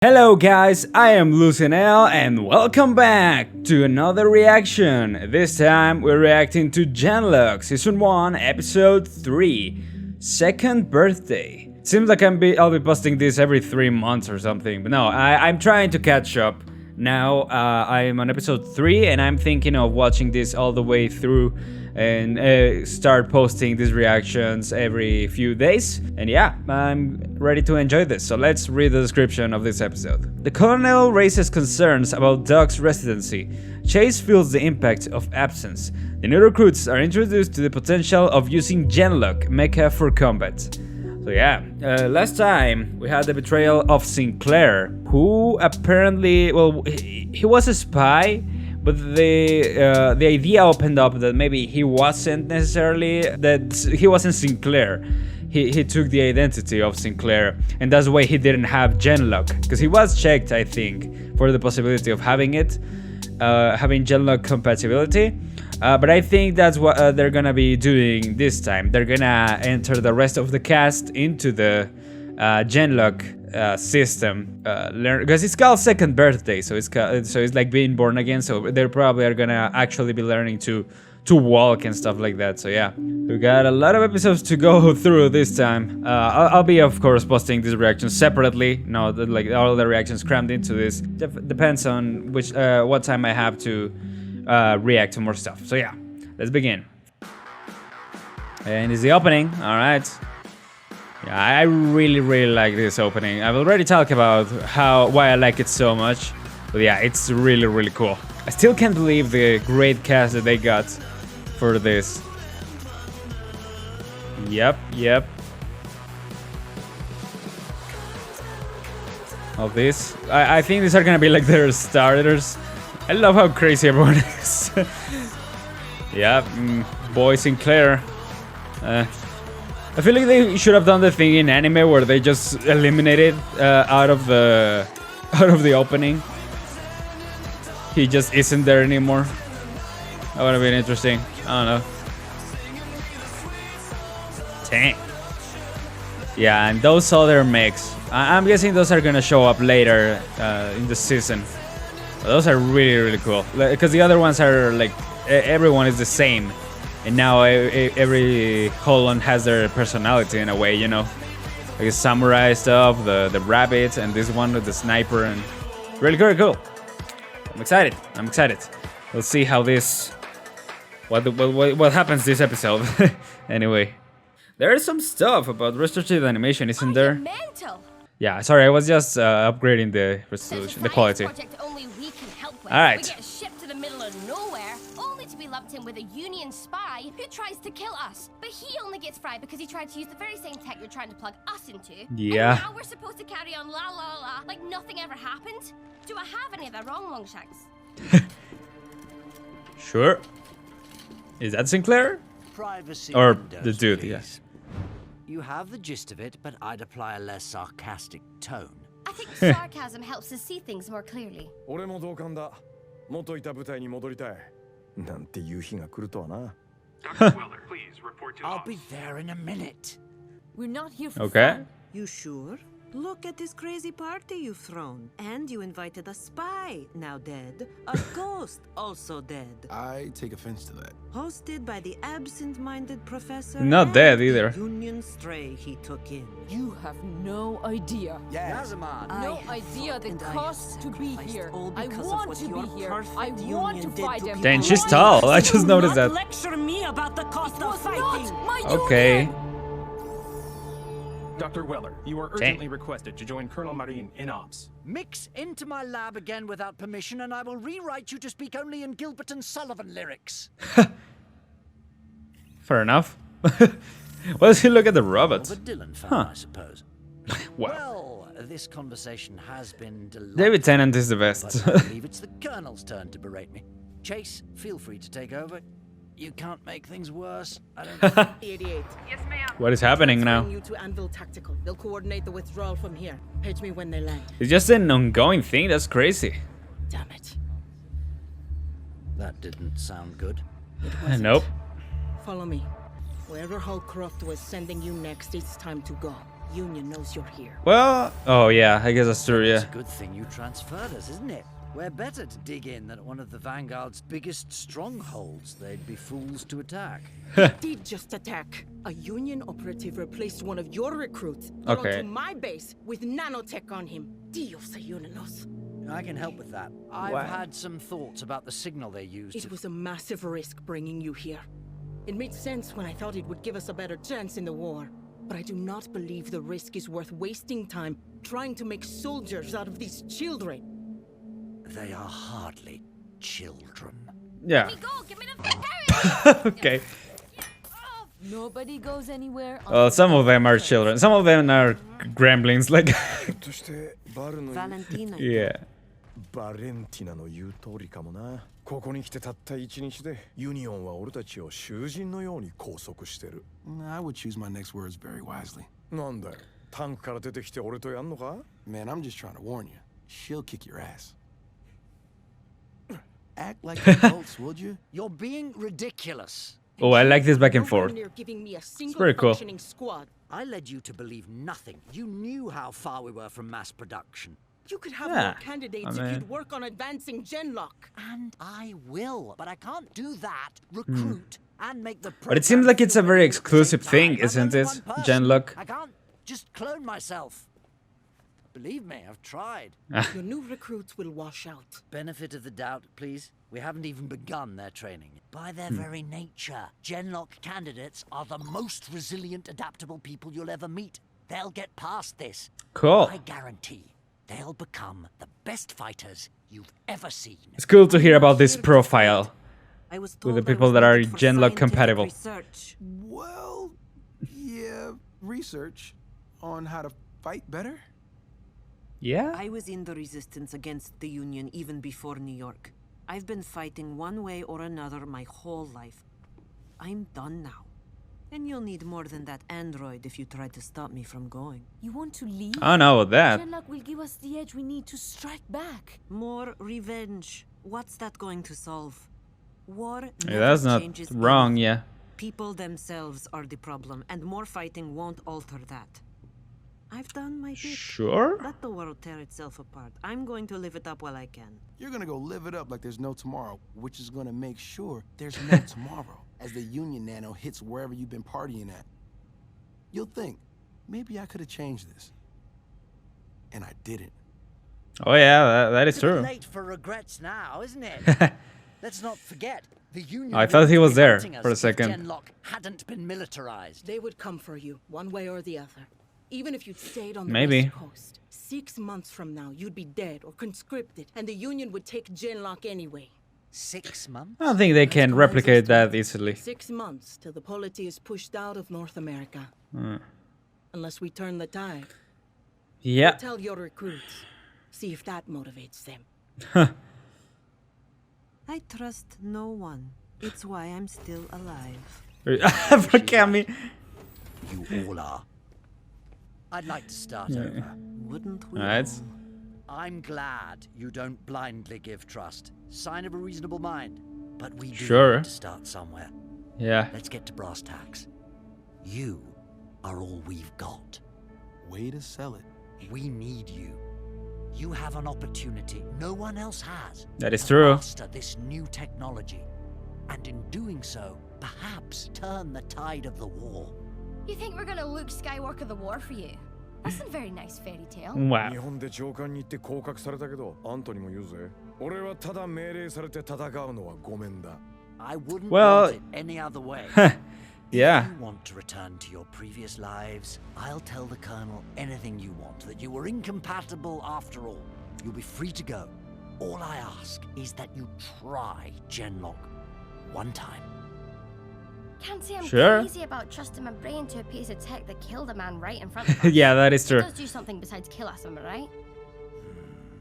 Hello guys, I am Luizen and welcome back to another reaction. This time we're reacting to Genlock Season 1 Episode 3, Second Birthday. Seems like I'll be posting this every 3 months or something, but no, I'm trying to catch up. Now I'm on Episode 3 and I'm thinking of watching this all the way through and start posting these reactions every few days. And yeah, I'm ready to enjoy this, so let's read the description of this episode. The colonel raises concerns about Doc's residency. Chase feels the impact of absence. The new recruits are introduced to the potential of using Genlock mecha for combat. So yeah, last time we had the betrayal of Sinclair, who apparently, well, he was a spy, but the idea opened up that maybe he wasn't necessarily, that he wasn't Sinclair. He took the identity of Sinclair, and that's why he didn't have Genlock, because he was checked, I think, for the possibility of having it, having Genlock compatibility. But I think that's what they're gonna be doing this time. They're gonna enter the rest of the cast into the Genlock system, because it's called Second Birthday, so it's like being born again. So they probably are gonna actually be learning to walk and stuff like that. So yeah, we got a lot of episodes to go through this time. I'll be of course posting these reactions separately. No, like all the reactions crammed into this. Depends on which what time I have to react to more stuff. So yeah, let's begin. And it's the opening. All right. Yeah, I really like this opening. I've already talked about why I like it so much, but yeah, it's really cool. I still can't believe the great cast that they got for this. Yep. Of this, I think these are gonna be like their starters. I love how crazy everyone is. Yeah, boy Sinclair. I feel like they should have done the thing in anime where they just eliminated out of the opening. He just isn't there anymore. That would have been interesting. I don't know. Dang. Yeah, and those other mechs, I'm guessing those are gonna show up later in the season. Those are really cool, because the other ones are like everyone is the same. And now every colon has their personality in a way, you know, like the samurai stuff, the rabbit, and this one with the sniper, and really cool. I'm excited. We'll see how this, what happens this episode. Anyway, there is some stuff about Rooster Teeth animation, isn't there? Yeah, sorry, I was just upgrading the resolution, the quality. All right. Lumped in with a Union spy who tries to kill us, but he only gets fried because he tried to use the very same tech you're trying to plug us into. Yeah. And now we're supposed to carry on la like nothing ever happened. Do I have any of the wrong Longshanks? Sure. Is that Sinclair? Privacy or windows, the dude? please. Yes. You have the gist of it, but I'd apply a less sarcastic tone. I think sarcasm helps us see things more clearly. Dr. Weller, please report to I'll be there in a minute. We're not here for Okay. fun. You sure? Look at this crazy party you've thrown. And you invited a spy, now dead. A ghost, also dead. I take offense to that. Hosted by the absent-minded professor. Not and dead the either. Union stray he took in. You have no idea. Yes. No idea the cost to be here. I want to be here. I want to fight them. Dang, she's tall. I just noticed that. Lecture me about the cost It of was fighting. not my Okay. union. Dr. Weller, you are urgently requested to join Colonel Marine in ops. Mix into my lab again without permission, and I will rewrite you to speak only in Gilbert and Sullivan lyrics. Fair enough. What does he look at the robots? Of a Dylan fan, I suppose. Wow. Well, this conversation has been delightful. David Tennant is the best. But I believe it's the Colonel's turn to berate me. Chase, feel free to take over. You can't make things worse. I don't. 88. Yes, ma'am. What is happening now? You to Anvil Tactical. They'll coordinate the withdrawal from here. Page me when they land. It's just an ongoing thing. That's crazy. Damn it. That didn't sound good. Nope. Follow me. Wherever Holcroft was sending you next, it's time to go. Union knows you're here. Well, oh yeah, I guess that's true, It's yeah. a good thing you transferred us, isn't it? We're better to dig in than at one of the Vanguard's biggest strongholds. They'd be fools to attack. Did just attack. A Union operative replaced one of your recruits. Got Okay. onto my base with nanotech on him. Dios ayúdanos. I can help with that. I've Wow. had some thoughts about the signal they used. It was a massive risk bringing you here. It made sense when I thought it would give us a better chance in the war. But I do not believe the risk is worth wasting time trying to make soldiers out of these children. They are hardly children. Yeah. Let me go. Give me the Okay. Nobody goes anywhere. Well, some of them are children. Some of them are gremlins, like. としてバルの Valentina. Yeah. バレンティナの言う通りかもな。ここに来てたった一日でユニオンは俺たちを囚人のように拘束してる。I would choose my next words very wisely. なんだよ。タンクから出てきて俺とやんのか？ Man, I'm just trying to warn you. She'll kick your ass. Act like adults, would you? You're being ridiculous. Oh, I like this back and Nowhere forth. near giving me a single pretty cool. functioning squad. I led you to believe nothing. You knew how far we were from mass production. You could have Yeah, more candidates I if mean- you'd work on advancing Genlock. And I will, but I can't do that. Recruit and make the. But it seems like it's a very exclusive thing, isn't it, Genlock? I can't just clone myself. Believe me, I've tried. Your new recruits will wash out. Benefit of the doubt, please. We haven't even begun their training. By their very nature, Genlock candidates are the most resilient, adaptable people you'll ever meet. They'll get past this. Cool. I guarantee they'll become the best fighters you've ever seen. It's cool to hear about this profile. I was With told the I people was that are needed for Genlock scientific compatible. research. Well, yeah, research on how to fight better. Yeah? I was in the resistance against the Union even before New York. I've been fighting one way or another my whole life. I'm done now. And you'll need more than that android if you try to stop me from going. You want to leave? I don't know about that. Genlock will give us the edge we need to strike back. More revenge. What's that going to solve? War Yeah, never that's not changes wrong, anything. yeah. People themselves are the problem, and more fighting won't alter that. I've done my bit. Sure? Let the world tear itself apart. I'm going to live it up while I can. You're gonna go live it up like there's no tomorrow, which is gonna make sure there's no tomorrow as the Union Nano hits wherever you've been partying at. You'll think, maybe I could have changed this. And I didn't. Oh yeah, that is It's a bit true. late for regrets now, isn't it? Let's not forget, the Union. I thought he wouldn't was be there hunting us for a if second. Genlock hadn't been militarized. They would come for you, one way or the other. Even if you'd stayed on the Maybe. West Coast. 6 months from now, you'd be dead or conscripted, and the Union would take Genlock anyway. 6 months? I don't think they can replicate that easily. 6 months till the polity is pushed out of North America. Hmm. Unless we turn the tide. Yeah. Tell your recruits. See if that motivates them. I trust no one. It's why I'm still alive. For Cammy. You all are. I'd like to start over. Wouldn't we? Alright. all? I'm glad you don't blindly give trust. Sign of a reasonable mind. But we do Sure. need to start somewhere. Yeah. Let's get to brass tacks. You are all we've got. Way to sell it. We need you. You have an opportunity no one else has. That is to true. Master this new technology. And in doing so, perhaps turn the tide of the war. You think we're gonna Luke Skywalker the war for you? That's a very nice fairy tale. 日 Wow. 本で上官に行って降格されたけど、あんたにも言うぜ。俺はただ命令されて戦うのはごめんだ。I wouldn't Well- want it any other way. Yeah. If you want to return to your previous lives, I'll tell the Colonel anything you want, that you were incompatible after all. You'll be free to go. All I ask is that you try Genlock one time. Can't say I'm Sure. crazy about trusting my brain to a piece of tech that killed a man right in front of us. Yeah, that is It true. does do something besides kill us, am I right?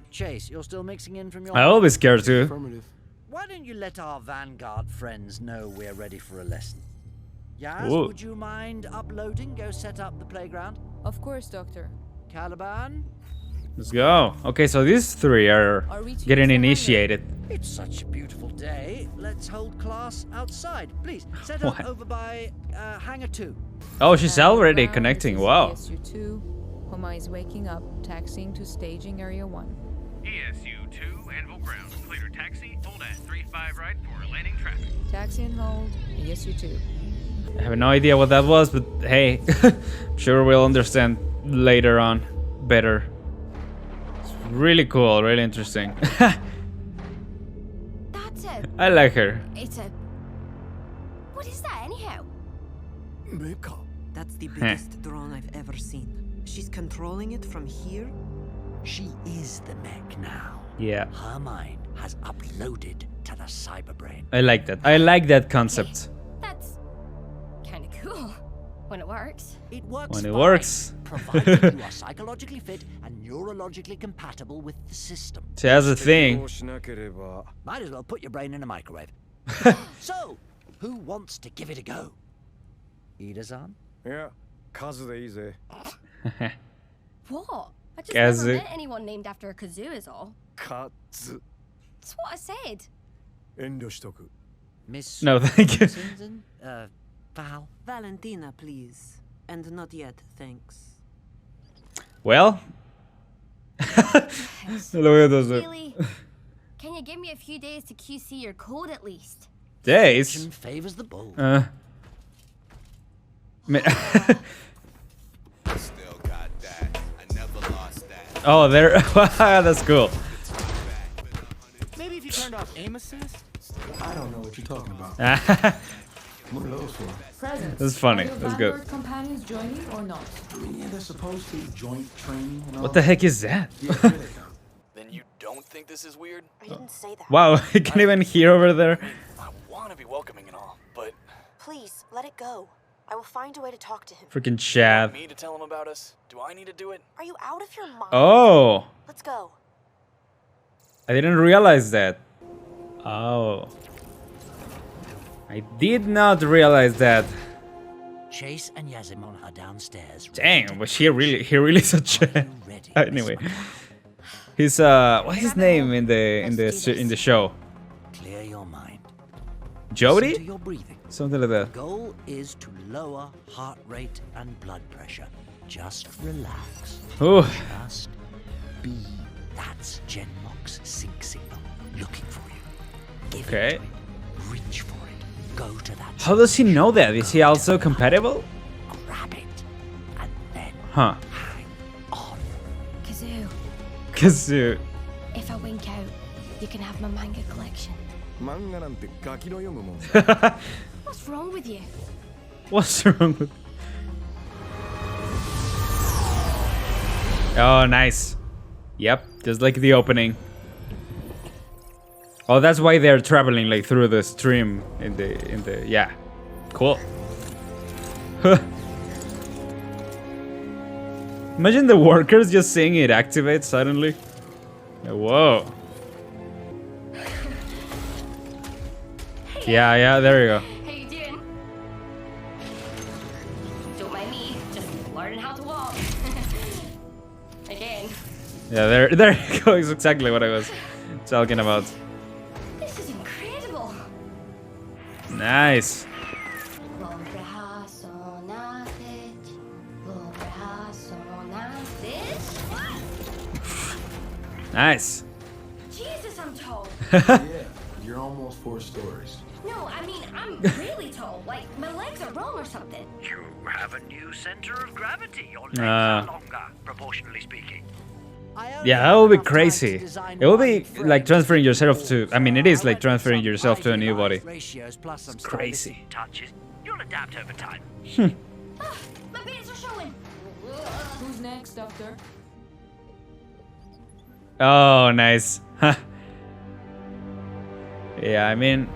Chase, you're still mixing in from your... I always scared too. Affirmative. Why don't you let our Vanguard friends know we're ready for a lesson? Yaz, Ooh. would you mind uploading? Go set up the playground. Of course, Doctor. Caliban? Let's go. Okay, so these three are Are we to getting use the hangar? initiated. It's such a beautiful day, let's hold class outside. Please, set up What? over by Hangar 2. Oh, she's already connecting. Wow. ESU2, Homa is waking up, taxiing to staging area 1. ESU2, Anvil Ground. Clear taxi, hold at 35 right for landing traffic. Taxi and hold, ESU2. I have no idea what that was, but hey, I'm sure we'll understand later on better. It's really cool, really interesting. That's a... I like her. It's a... What is that anyhow? Mecha. That's the biggest drone I've ever seen. She's controlling it from here? She is the mech now. Yeah, Her mind has uploaded to the cyberbrain. I like that. I like that concept. That's kind of cool when it works. It works When it fine, works. provided you are psychologically fit and neurologically compatible with the system. See, that's the thing. Might as well put your brain in a microwave. So, who wants to give it a go? Ida-san? Yeah, Kazu de ii ze. What? I just Kazu. never met anyone named after a kazoo is all. Kazu. That's what I said. Endoshitoku. Miss No, thank you. Susan? Val? Valentina, please. And not yet, thanks. Well. Really? Can you give me a few days to QC your code at least? Days. Fortune favors the bold. Oh, there. That's cool. Maybe if you turned off aim assist? I don't know what you're talking about. That's What are those for? Presents. funny. Are your That's good. Vanguard companions joining or not? I mean, yeah, they're supposed to. Joint training and all. What the heck is that? Yeah, here they come. Then you don't think this is weird? I didn't say that. Wow, I can't even hear over there. I want to be welcoming and all, but Please, let it go. I will find a way to talk to him. Freaking Chad. me to tell him about us? Do I need to do it? Are you out of your mind? Oh, Let's go. I didn't realize that. Oh. I did not realize that. Chase and Yazimon are downstairs. Dang, was he really such a... Ready. Anyway. He's what's his name in the show? Clear your mind. Listen to Jody? your breathing. Something like that. The goal is to lower heart rate and blood pressure. Just relax. Ooh. Just be. That's Genlock's sync signal. Looking for you. Give Okay. it to it. Reach for it. Go to that. How does he know that? Is he also compatible? Grab it. And then Huh. hang on. Kazoo, Kazoo. if I wink out, you can have my manga collection. Manga nante gaki no yomu mon. What's wrong with you? What's wrong with... Oh, nice. Yep, just like the opening. Oh, that's why they're traveling like through the stream in the yeah. Cool. Imagine the workers just seeing it activate suddenly. Whoa. Yeah, there you go. How you doing? Don't mind me, just learning how to walk. Again. Yeah, there you go. It's exactly what I was talking about. This is incredible. Nice. Nice. Jesus, I'm tall. Yeah, you're almost 4 stories. No, I mean, I'm really tall. Like, my legs are wrong or something. You have a new center of gravity. Your legs Ah. are longer, proportionally speaking. Yeah, that would be crazy. It will be like transferring yourself to... I mean, it is like transferring yourself to a new body. Ratios plus some Crazy. touches. You'll adapt over time. Ah, my bits are showing. Who's next, Doctor? Oh, nice. Yeah, I mean...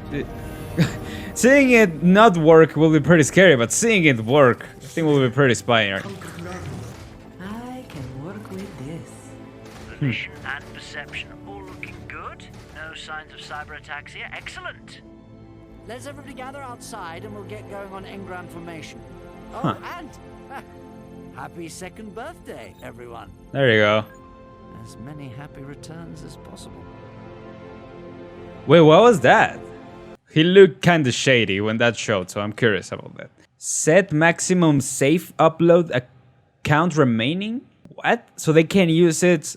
seeing it not work will be pretty scary, but seeing it work, I think will be pretty inspiring. I can work with this. Volition and perception all looking good. No signs of cyber attacks here. Excellent. Let's everybody gather outside and we'll get going on engram formation. Oh, and happy 2nd birthday, everyone. There you go. As many happy returns as possible. Wait, what was that? He looked kinda shady when that showed, so I'm curious about that. Set maximum safe upload account remaining? What? So they can use it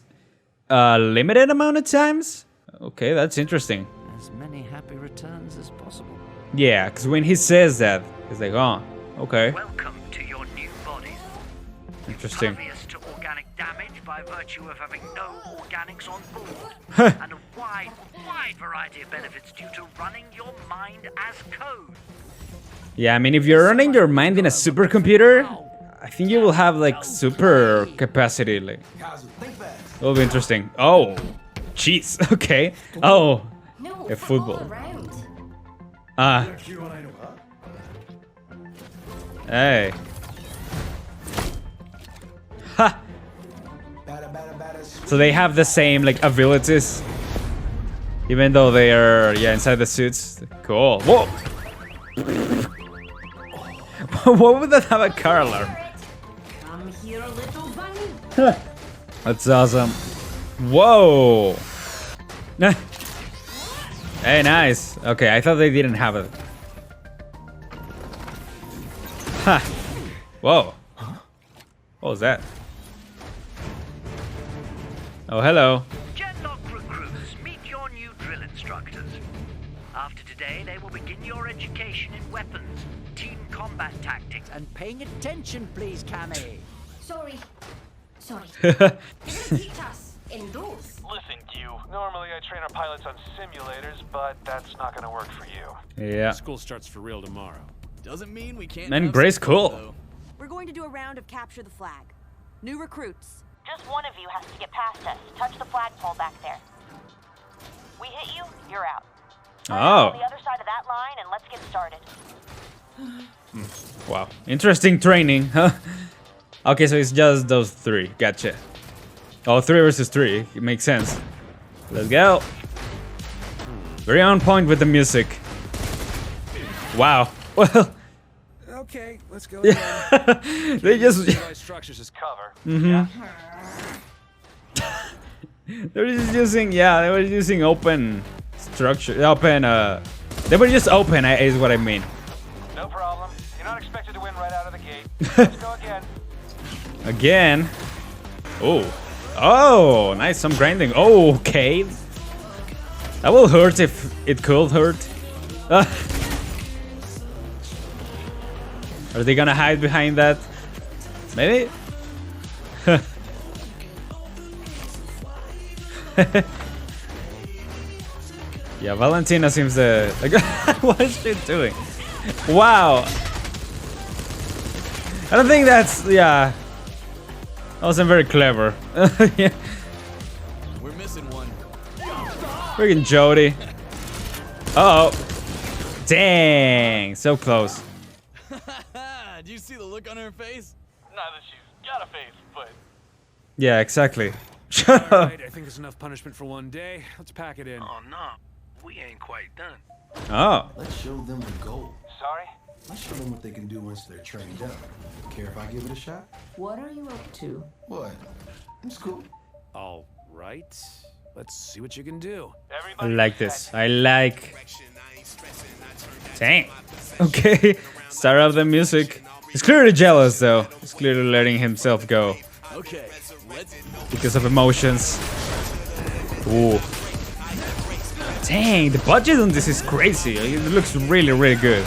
a limited amount of times? Okay, that's interesting. As many happy returns as possible. Yeah, because when he says that, he's like, oh, okay. Welcome to your new bodies. Interesting. Impervious to organic damage by virtue of having no organics on board. And a wide variety of benefits due to running your mind as code. Yeah, I mean, if you're running your mind in a supercomputer, I think you will have like super capacity. Like, it'll be interesting. Oh, jeez. Okay. Oh, No, a for all football. around. Ah. Hey. Ha. So they have the same like abilities, even though they are inside the suits. Cool. Whoa. What would that have a car alarm? Come here, little bunny. That's awesome. Whoa. Hey, nice. Okay, I thought they didn't have it. Ha. Whoa. What was that? Oh, hello. Genlock recruits, meet your new drill instructors. After today, they will begin your education in weapons, team combat tactics, And paying attention, please, Cammy. Sorry. You're gonna teach us in those. Listen, you. Normally I train our pilots on simulators, but that's not gonna work for you. Yeah. School starts for real tomorrow. Doesn't mean we can't. Man, have Gray's some fun, cool. though. We're going to do a round of capture the flag. New recruits. Just one of you has to get past us. Touch the flagpole back there. We hit you, you're out. Oh. On the other side of that line, and let's get started. Wow. Interesting training, huh? Okay, so it's just those three. Gotcha. Oh, 3 versus 3. It makes sense. Let's go. Very on point with the music. Wow. Well. Okay, let's go. They just. Structures as cover. They're just using. Yeah, they were using open structure. Open. They were just open. Is what I mean. No problem. You're not expected to win right out of the gate. Let's go again. Again. Oh. Oh, nice. Some grinding. Oh, okay. That will hurt if it could hurt. Are they gonna hide behind that? Maybe? Yeah, Valentina seems to... What is she doing? Wow. I don't think that's... Yeah. That wasn't very clever. Yeah. We're missing one. Freaking Jody. Uh-oh. Dang. So close. Do you see the look on her face? Not that she's got a face, but... Yeah, exactly. Shut up. Alright, I think it's enough punishment for one day. Let's pack it in. Oh no, we ain't quite done. Oh. Let's show them the goal. Sorry? Let's show them what they can do once they're trained up. Care if I give it a shot? What are you up to? What? It's cool. All right. Let's see what you can do. I like this. I like... Dang. Okay. Start up the music. He's clearly jealous though. He's clearly letting himself go. Okay, Because of emotions. Ooh. Dang, the budget on this is crazy. It looks really, really good.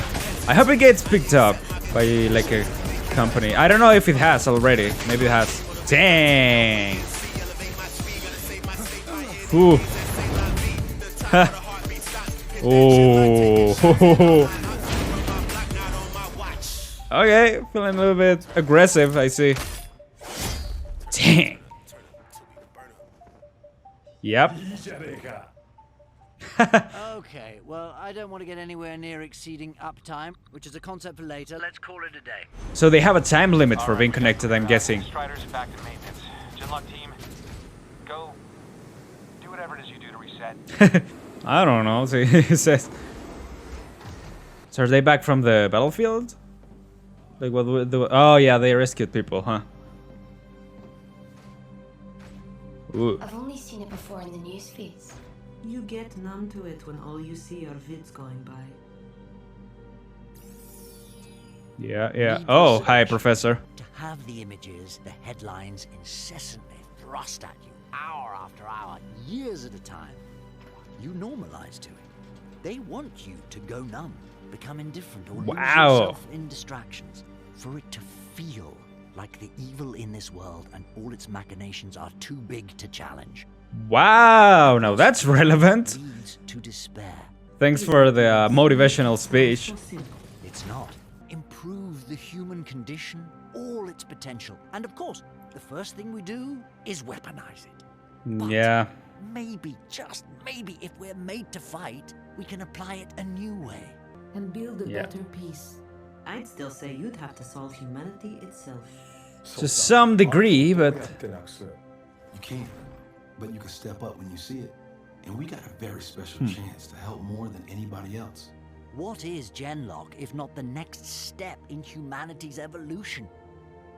I hope it gets picked up by like a company. I don't know if it has already. Maybe it has. Dang. Ooh. Oh. Okay, feeling a little bit aggressive, I see. Dang. Yep. Okay, well, I don't want to get anywhere near exceeding uptime, which is a concept for later. Let's call it a day. So they have a time limit for being connected, I'm guessing. Striders back to maintenance. Genlock team, go do whatever it is you do to reset. I don't know. So he says. So are they back from the battlefield? Like what would the... Oh yeah, they rescued people, huh? Ooh. I've only seen it before in the news feeds. You get numb to it when all you see are vids going by. Yeah, yeah. Oh, hi, Professor. To have the images, the headlines incessantly thrust at you, hour after hour, years at a time. You normalize to it. They want you to go numb, become indifferent, or lose yourself in distractions. For it to feel like the evil in this world and all its machinations are too big to challenge. Wow, now that's relevant. Leads to despair. Thanks for the motivational speech. It's not. Improve the human condition, all its potential. And of course, the first thing we do is weaponize it. But yeah. maybe, just maybe, if we're made to fight, we can apply it a new way. And build a better peace. I'd still say you'd have to solve humanity itself. To some degree, but... You can, but you can step up when you see it. And we got a very special chance to help more than anybody else. What is Genlock if not the next step in humanity's evolution?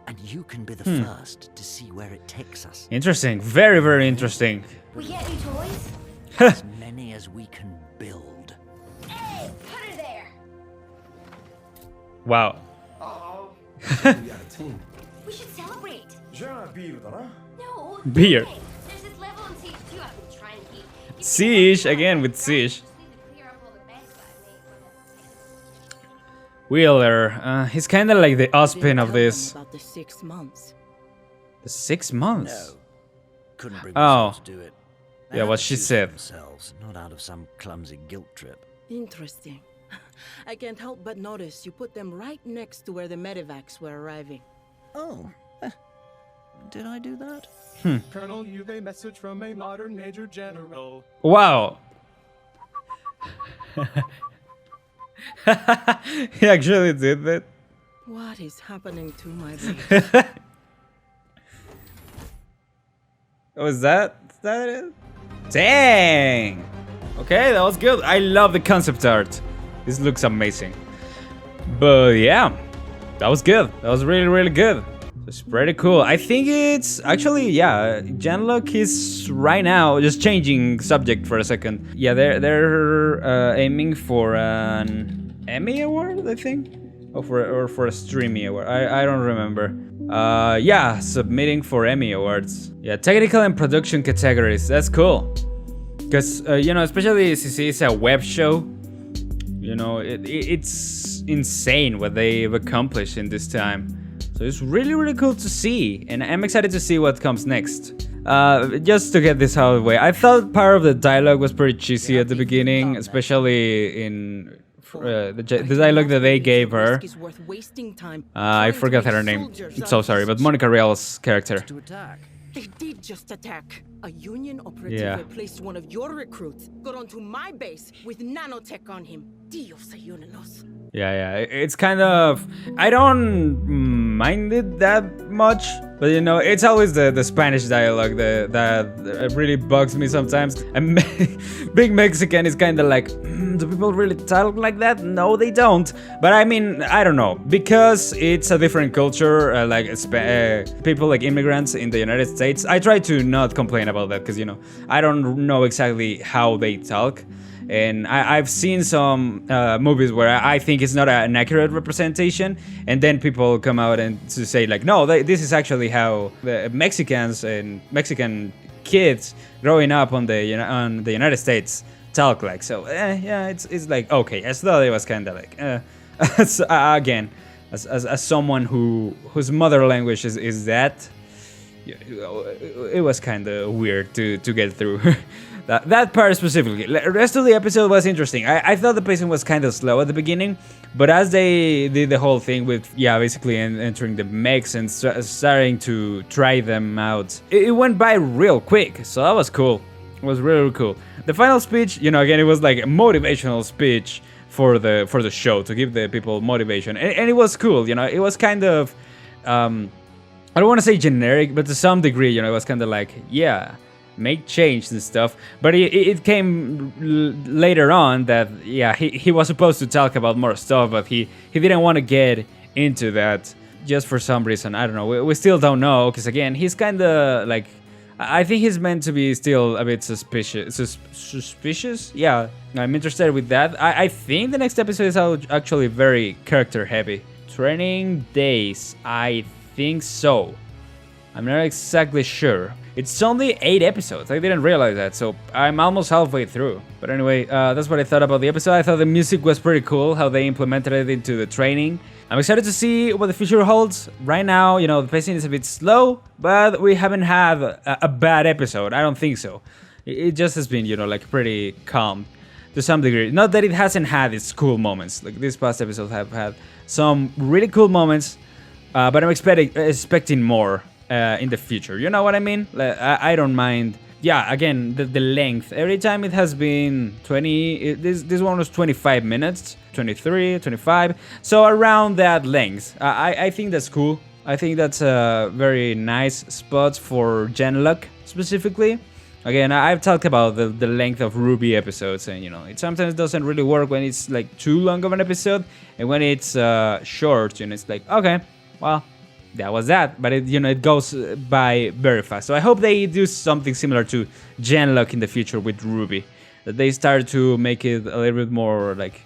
And you can be the first to see where it takes us. Interesting. Very, very interesting. We get any toys? As many as we can build. Hey, put her there. Wow. Oh. We got a team. We should celebrate. No. Beer. Hey, there's this level in Siege 2 I've been trying to keep. Siege, again with Siege. Wheeler, he's kind of like the Ozpin of this. About the 6 months. The 6 months? No. Couldn't bring themselves to do it. They Yeah, had what to she choose said. Themselves, not out of some clumsy guilt trip. Interesting. I can't help but notice you put them right next to where the medevacs were arriving. Oh. Did I do that? Colonel, you've a message from a modern Major General. Wow. He actually did that. What is happening to my brain? Was that it? Dang! Okay, that was good. I love the concept art. This looks amazing. But yeah, that was good. That was really, really good. It's pretty cool. I think it's actually, yeah, Genlock is right now, just changing subject for a second. Yeah, they're aiming for an Emmy award, I think, or for a Streamy award. I don't remember. Yeah, submitting for Emmy awards. Yeah, technical and production categories. That's cool. Because you know, especially since it's a web show, you know, it's insane what they've accomplished in this time. So it's really, really cool to see, and I'm excited to see what comes next. Just to get this out of the way, I thought part of the dialogue was pretty cheesy at the beginning, especially in the dialogue that they gave her. I forgot her name. I'm so sorry, but Monica Rial's character. They did just attack. A Union operative replaced one of your recruits, got onto my base with nanotech on him. Dios ayúdanos. Yeah, it's kind of... I don't mind it that much, but you know, it's always the Spanish dialogue that really bugs me sometimes. And Big Mexican is kind of like, do people really talk like that? No, they don't. But I mean, I don't know, because it's a different culture, like people like immigrants in the United States. I try to not complain about that, because you know, I don't know exactly how they talk. And I've seen some movies where I think it's not an accurate representation, and then people come out and to say like, no, this is actually how the Mexicans and Mexican kids growing up on the United States talk like. So yeah, it's like, okay, I thought it was kind of like again, as someone whose mother language is that, it was kind of weird to get through. That part specifically. The rest of the episode was interesting. I thought the pacing was kind of slow at the beginning, but as they did the whole thing with, yeah, basically entering the mechs and starting to try them out, it went by real quick, so that was cool. It was really, really cool. The final speech, you know, again, it was like a motivational speech for the show, to give the people motivation, and it was cool, you know. It was kind of, I don't want to say generic, but to some degree, you know, it was kind of like, yeah, make change and stuff. But it came later on that, yeah, he was supposed to talk about more stuff, but he didn't want to get into that just for some reason. I don't know. We still don't know, because again, he's kind of like, I think he's meant to be still a bit suspicious. Suspicious? Yeah, I'm interested with that. I think the next episode is actually very character heavy. Training days, I think so. I'm not exactly sure. It's only 8 episodes, I didn't realize that, so I'm almost halfway through. But anyway, that's what I thought about the episode. I thought the music was pretty cool, how they implemented it into the training. I'm excited to see what the future holds. Right now, you know, the pacing is a bit slow, but we haven't had a bad episode, I don't think so. It just has been, you know, like pretty calm to some degree. Not that it hasn't had its cool moments, like these past episodes have had some really cool moments, but I'm expecting more. In the future, you know what I mean? I don't mind. Yeah, again, the length. Every time it has been 20. This one was 25 minutes, 23, 25. So around that length. I think that's cool. I think that's a very nice spot for Genlock specifically. Again, I've talked about the length of RWBY episodes, and you know, it sometimes doesn't really work when it's like too long of an episode, and when it's short, and it's like, okay, well. That was that, but it goes by very fast. So I hope they do something similar to Genlock in the future with RWBY. That they start to make it a little bit more like,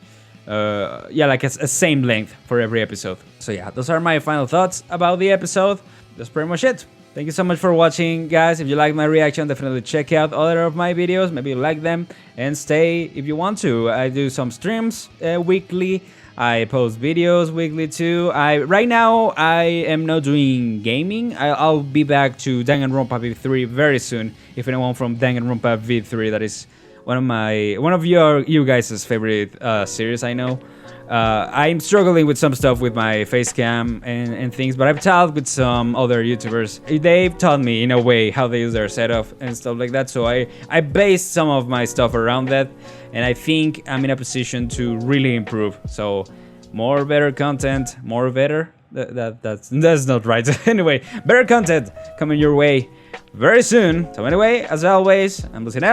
like a same length for every episode. So yeah, those are my final thoughts about the episode. That's pretty much it. Thank you so much for watching, guys. If you like my reaction, definitely check out other of my videos. Maybe you like them, and stay if you want to. I do some streams weekly. I post videos weekly too. Right now I am not doing gaming. I'll be back to Danganronpa V3 very soon. If anyone from Danganronpa V3, that is one of you guys' favorite series, I know. I'm struggling with some stuff with my face cam and things, but I've talked with some other YouTubers. They've taught me in a way how they use their setup and stuff like that, so I based some of my stuff around that, and I think I'm in a position to really improve. So more better content, more better. That's not right. Anyway, better content coming your way very soon. So anyway, as always, I'm Luizen.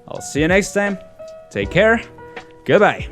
I'll see you next time. Take care. Goodbye.